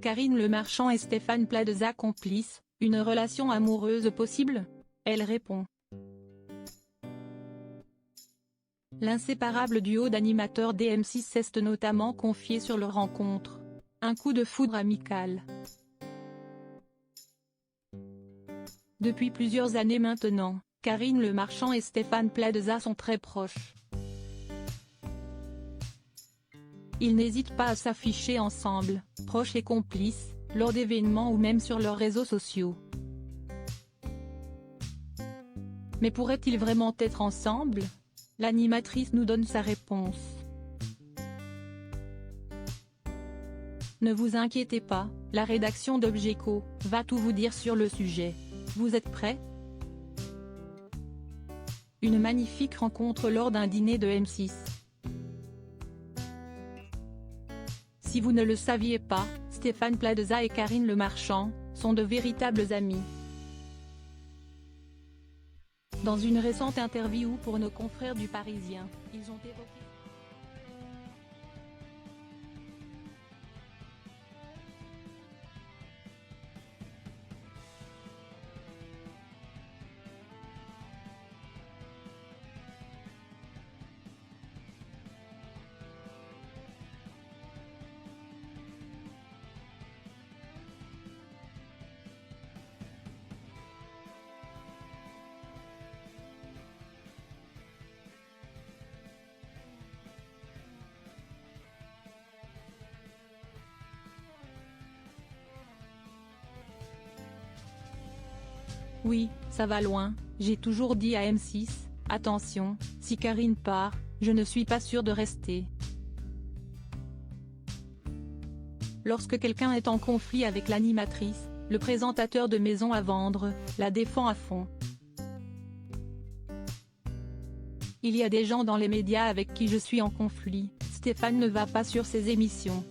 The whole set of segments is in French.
Karine Le Marchand et Stéphane Plaza complices, une relation amoureuse possible? Elle répond. L'inséparable duo d'animateurs d'M6 s'est notamment confié sur leur rencontre. Un coup de foudre amical. Depuis plusieurs années maintenant, Karine Le Marchand et Stéphane Plaza sont très proches. Ils n'hésitent pas à s'afficher ensemble, proches et complices, lors d'événements ou même sur leurs réseaux sociaux. Mais pourraient-ils vraiment être ensemble? L'animatrice nous donne sa réponse. Ne vous inquiétez pas, la rédaction d'Obgeco va tout vous dire sur le sujet. Vous êtes prêts? Une magnifique rencontre lors d'un dîner de M6. Si vous ne le saviez pas, Stéphane Plaza et Karine Le Marchand sont de véritables amis. Dans une récente interview pour nos confrères du Parisien, ils ont évoqué Oui, ça va loin, j'ai toujours dit à M6, attention, si Karine part, je ne suis pas sûr de rester. Lorsque quelqu'un est en conflit avec l'animatrice, le présentateur de Maison à vendre la défend à fond. Il y a des gens dans les médias avec qui je suis en conflit, Stéphane ne va pas sur ces émissions.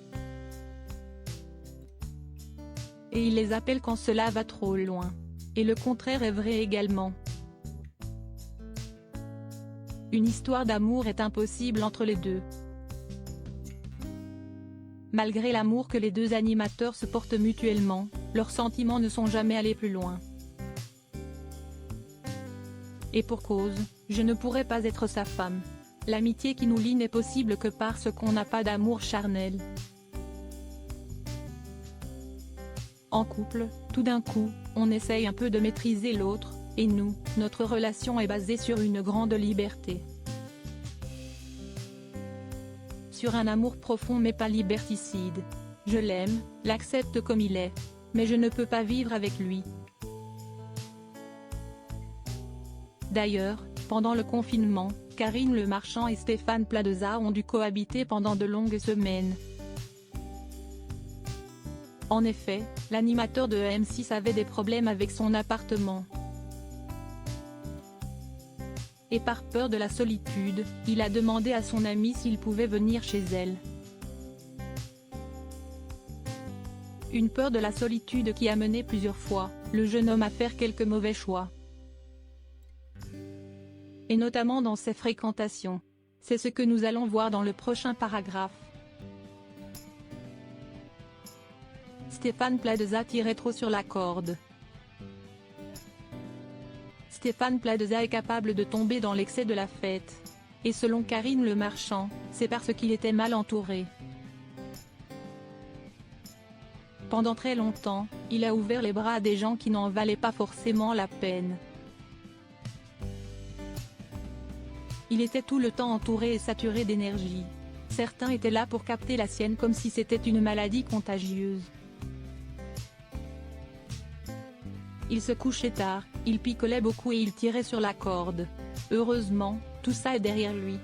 Et il les appelle quand cela va trop loin. Et le contraire est vrai également. Une histoire d'amour est impossible entre les deux. Malgré l'amour que les deux animateurs se portent mutuellement, leurs sentiments ne sont jamais allés plus loin. Et pour cause, je ne pourrais pas être sa femme. L'amitié qui nous lie n'est possible que parce qu'on n'a pas d'amour charnel. En couple, tout d'un coup, on essaye un peu de maîtriser l'autre, et nous, notre relation est basée sur une grande liberté. Sur un amour profond mais pas liberticide. Je l'aime, l'accepte comme il est. Mais je ne peux pas vivre avec lui. D'ailleurs, pendant le confinement, Karine Le Marchand et Stéphane Plaza ont dû cohabiter pendant de longues semaines. En effet, l'animateur de M6 avait des problèmes avec son appartement. Et par peur de la solitude, il a demandé à son amie s'il pouvait venir chez elle. Une peur de la solitude qui a mené plusieurs fois le jeune homme à faire quelques mauvais choix. Et notamment dans ses fréquentations. C'est ce que nous allons voir dans le prochain paragraphe. Stéphane Plaza tirait trop sur la corde. Stéphane Plaza est capable de tomber dans l'excès de la fête. Et selon Karine Le Marchand, c'est parce qu'il était mal entouré. Pendant très longtemps, il a ouvert les bras à des gens qui n'en valaient pas forcément la peine. Il était tout le temps entouré et saturé d'énergie. Certains étaient là pour capter la sienne comme si c'était une maladie contagieuse. Il se couchait tard, il picolait beaucoup et il tirait sur la corde. Heureusement, tout ça est derrière lui.